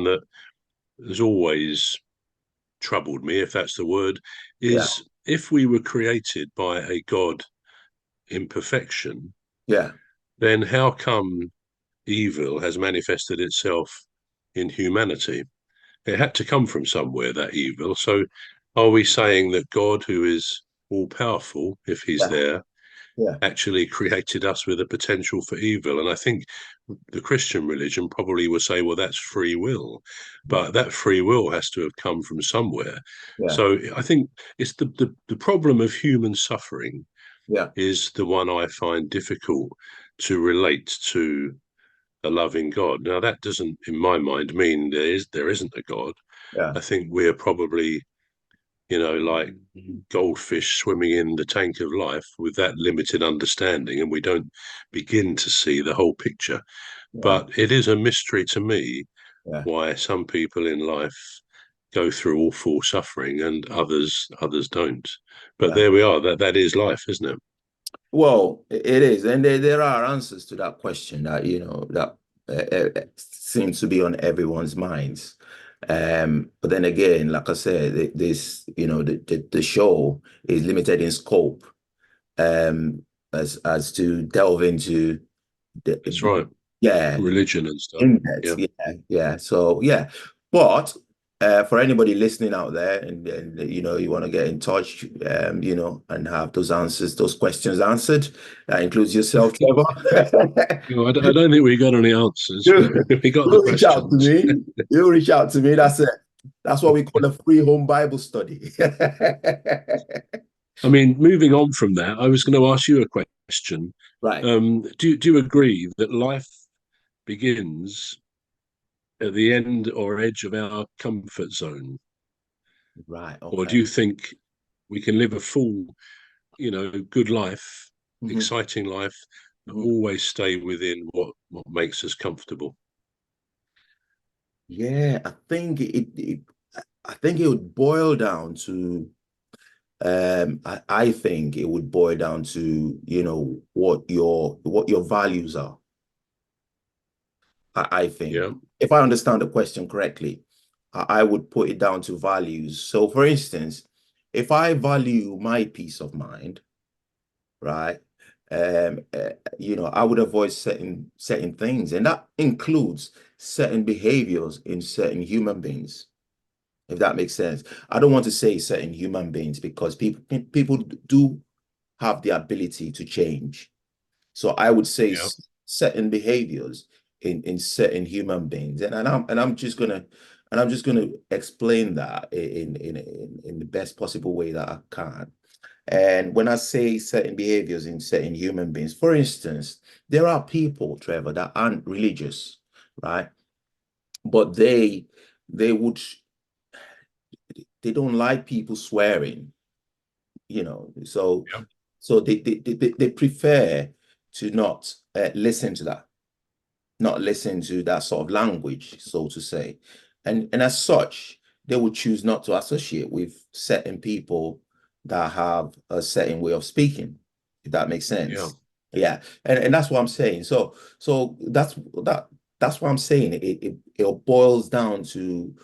that has always troubled me, if that's the word, Yeah. is if we were created by a God in perfection, Yeah. then how come evil has manifested itself in humanity? It had to come from somewhere, that evil. So are we saying that God, who is all powerful, if he's Yeah. there, Yeah. actually created us with a potential for evil? And I think the Christian religion probably would say, well, that's free will. But that free will has to have come from somewhere. Yeah. So I think it's the problem of human suffering Yeah. is the one I find difficult to relate to a loving God. Now, that doesn't, in my mind, mean there isn't a God. Yeah. I think we're probably, like goldfish swimming in the tank of life with that limited understanding, and we don't begin to see the whole picture. Yeah. But it is a mystery to me Yeah. why some people in life go through awful suffering and others don't. But Yeah. there we are. That is life, isn't it? Well, it is, and there are answers to that question that that seems to be on everyone's minds. But then again, like I said, this the show is limited in scope, um, as to delve into That's the right. yeah, Religion and stuff. in depth, Yeah. yeah, yeah. So yeah, but for anybody listening out there, and you want to get in touch, and have those answers, those questions answered, that includes yourself, Trevor. No, I don't think we got any answers. you, We got the you reach out to questions. me. You reach out to me. That's it. That's what we call a free home Bible study. I mean, moving on from that, I was going to ask you a question. Right, Do you agree that life begins at the end or edge of our comfort zone? right, Or okay. do you think we can live a full, good life, Mhm, exciting life, but mhm. always stay within what makes us comfortable? Yeah, I think it would boil down to I think it would boil down to, what your values are. I think Yeah. if I understand the question correctly, I would put it down to values. So for instance, if I value my peace of mind, right? I would avoid certain things, and that includes certain behaviors in certain human beings, if that makes sense. I don't want to say certain human beings because people do have the ability to change. So I would say Yeah. certain behaviors in certain human beings, and I'm just gonna explain that in the best possible way that I can. And when I say certain behaviors in certain human beings, for instance, there are people, Trevor, that aren't religious, right? But they would they don't like people swearing, so Yeah. they prefer to not listen to that, not listen to that sort of language, so to say. And as such, they would choose not to associate with certain people that have a certain way of speaking, if that makes Yeah. sense. Yeah. And that's what I'm saying. So that's what I'm saying. It boils down to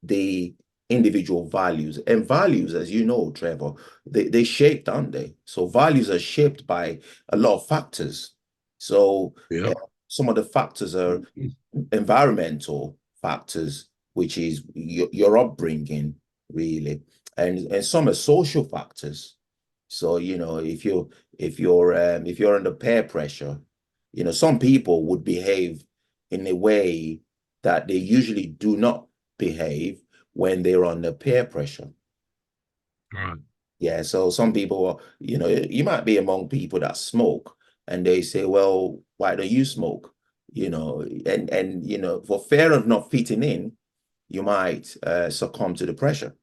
the individual values. And values, as you know, Trevor, they shaped, aren't they? So values are shaped by a lot of factors. So Yeah. some of the factors are environmental factors, which is your upbringing, really, and some are social factors. So if you're under peer pressure, some people would behave in a way that they usually do not behave when they're under peer pressure. Right. Yeah, so some people, you might be among people that smoke, and they say, well, why don't you smoke? And for fear of not fitting in, you might succumb to the pressure.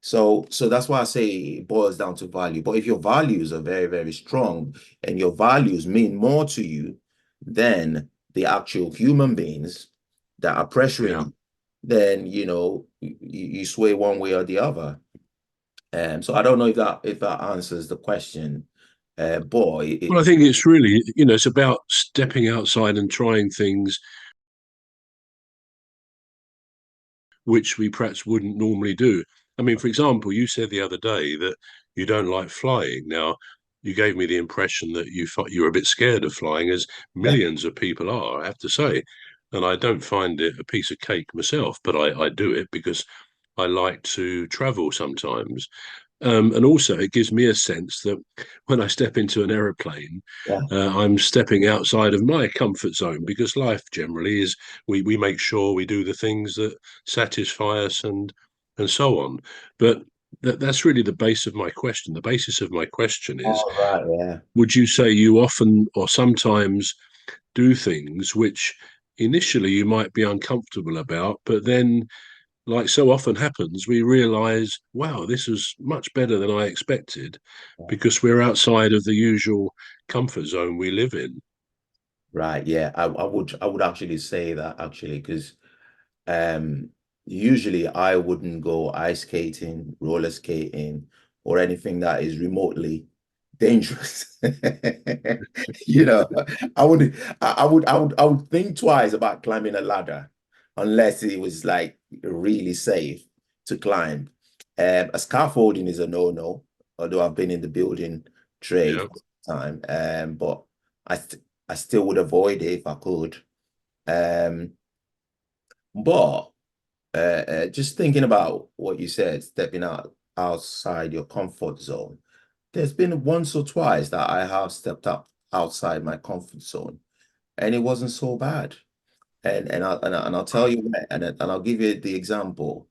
So that's why I say it boils down to value. But if your values are very, very strong and your values mean more to you than the actual human beings that are pressuring Yeah. you, then you sway one way or the other. So I don't know if that answers the question. Boy, Well, I think it's really, it's about stepping outside and trying things which we perhaps wouldn't normally do. I mean, for example, you said the other day that you don't like flying. Now, you gave me the impression that you were a bit scared of flying, as millions of people are, I have to say. And I don't find it a piece of cake myself, but I do it because I like to travel sometimes. And also, it gives me a sense that when I step into an aeroplane, Yeah. I'm stepping outside of my comfort zone because life generally is we make sure we do the things that satisfy us and so on. But that's really the base of my question. The basis of my question is: All right. Yeah. would you say you often or sometimes do things which initially you might be uncomfortable about, but then like so often happens, we realize, wow, this is much better than I expected because we're outside of the usual comfort zone we live in. Right. Yeah. I would actually say that actually because um usually I wouldn't go ice skating, roller skating, or anything that is remotely dangerous. You know, I would think twice about climbing a ladder unless it was like really safe to climb. A scaffolding is a no-no, although I've been in the building trade Yeah, for some time. But I st I still would avoid it if I could. Um, but just thinking about what you said, stepping out outside your comfort zone. There's been once or twice that I have stepped up outside my comfort zone, and it wasn't so bad. And I'll tell right. you when, and I'll give you the example.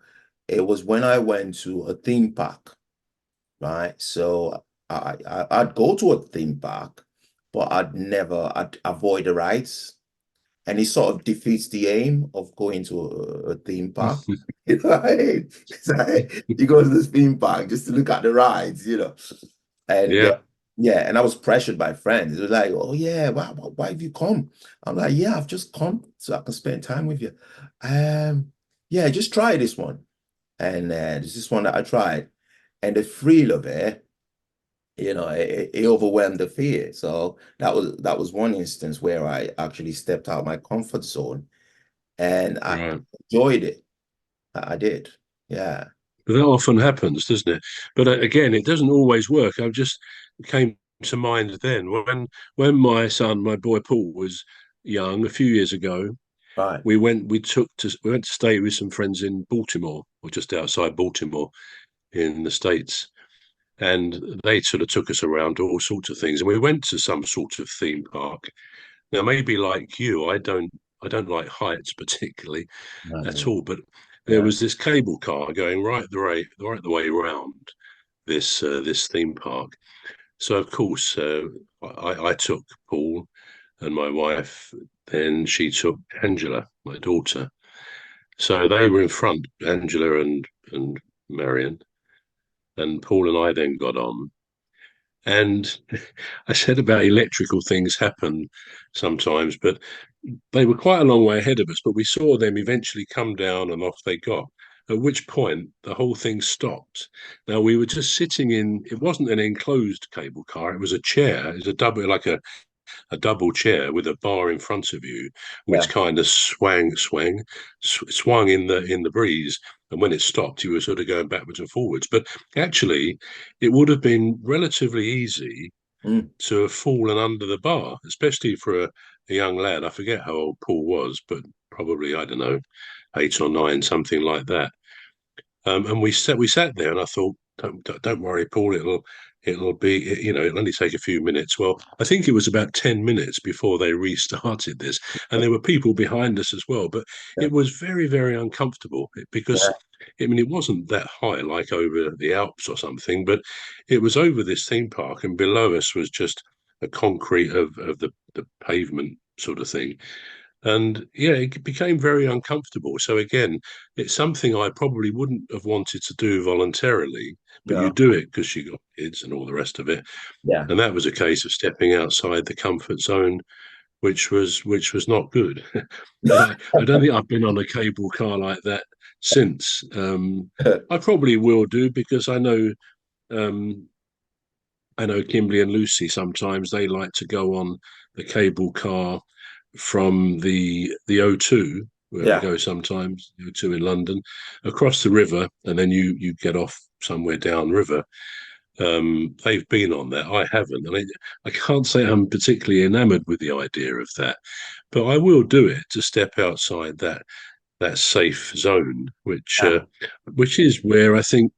It was when I went to a theme park, right? So I'd go to a theme park, but I'd avoid the rides, and it sort of defeats the aim of going to a theme park. You know what I mean? It's like, you go to this theme park just to look at the rides, and Yeah, yeah, and I was pressured by friends. It was like, oh yeah, why have you come? I'm like, yeah, I've just come so I can spend time with you. Yeah, just try this one. And there's this one that I tried, and the thrill of it, it overwhelmed the fear. So that was one instance where I actually stepped out of my comfort zone, and I right. enjoyed it. I did. Yeah. But that often happens, doesn't it? But again, it doesn't always work. I just came to mind then when my son, my boy Paul, was young a few years ago. Right. We went to stay with some friends in Baltimore, or just outside Baltimore in the States, and they sort of took us around to all sorts of things. And we went to some sort of theme park. Now, maybe like you, I don't like heights particularly at No. all, but there Yeah. was this cable car going right the way around this theme park. So of course, I took Paul and my wife. Then she took Angela, my daughter. So they were in front, Angela and Marion, and Paul and I then got on. And I said about electrical things happen sometimes, but they were quite a long way ahead of us. But we saw them eventually come down and off they got. At which point the whole thing stopped. Now we were just sitting in. It wasn't an enclosed cable car. It was a chair. It was a double, like a double chair with a bar in front of you, Yeah. which kind of swung in the breeze. And when it stopped, you were sort of going backwards and forwards. But actually, it would have been relatively easy Mm. to have fallen under the bar, especially for a young lad. I forget how old Paul was, but probably, I don't know, 8 or 9, something like that. And we sat there, and I thought, don't worry, Paul. It'll be it'll only take a few minutes. Well, I think it was about 10 minutes before they restarted this, and there were people behind us as well. But Yeah. it was very very uncomfortable because Yeah. I mean it wasn't that high like over the Alps or something, but it was over this theme park, and below us was just a concrete of the pavement sort of thing. And yeah, it became very uncomfortable. So again, it's something I probably wouldn't have wanted to do voluntarily, but you No. do it because you got kids and all the rest of it. Yeah. And that was a case of stepping outside the comfort zone, which was not good. But I don't think I've been on a cable car like that since. I probably will do because um, I know Kimberly and Lucy sometimes they like to go on the cable car from the O2. where I Yeah. go sometimes, to in London, across the river, and then you get off somewhere downriver. They've been on that. I haven't, and I can't say I'm particularly enamoured with the idea of that, but I will do it to step outside that safe zone, Yeah. which is where I think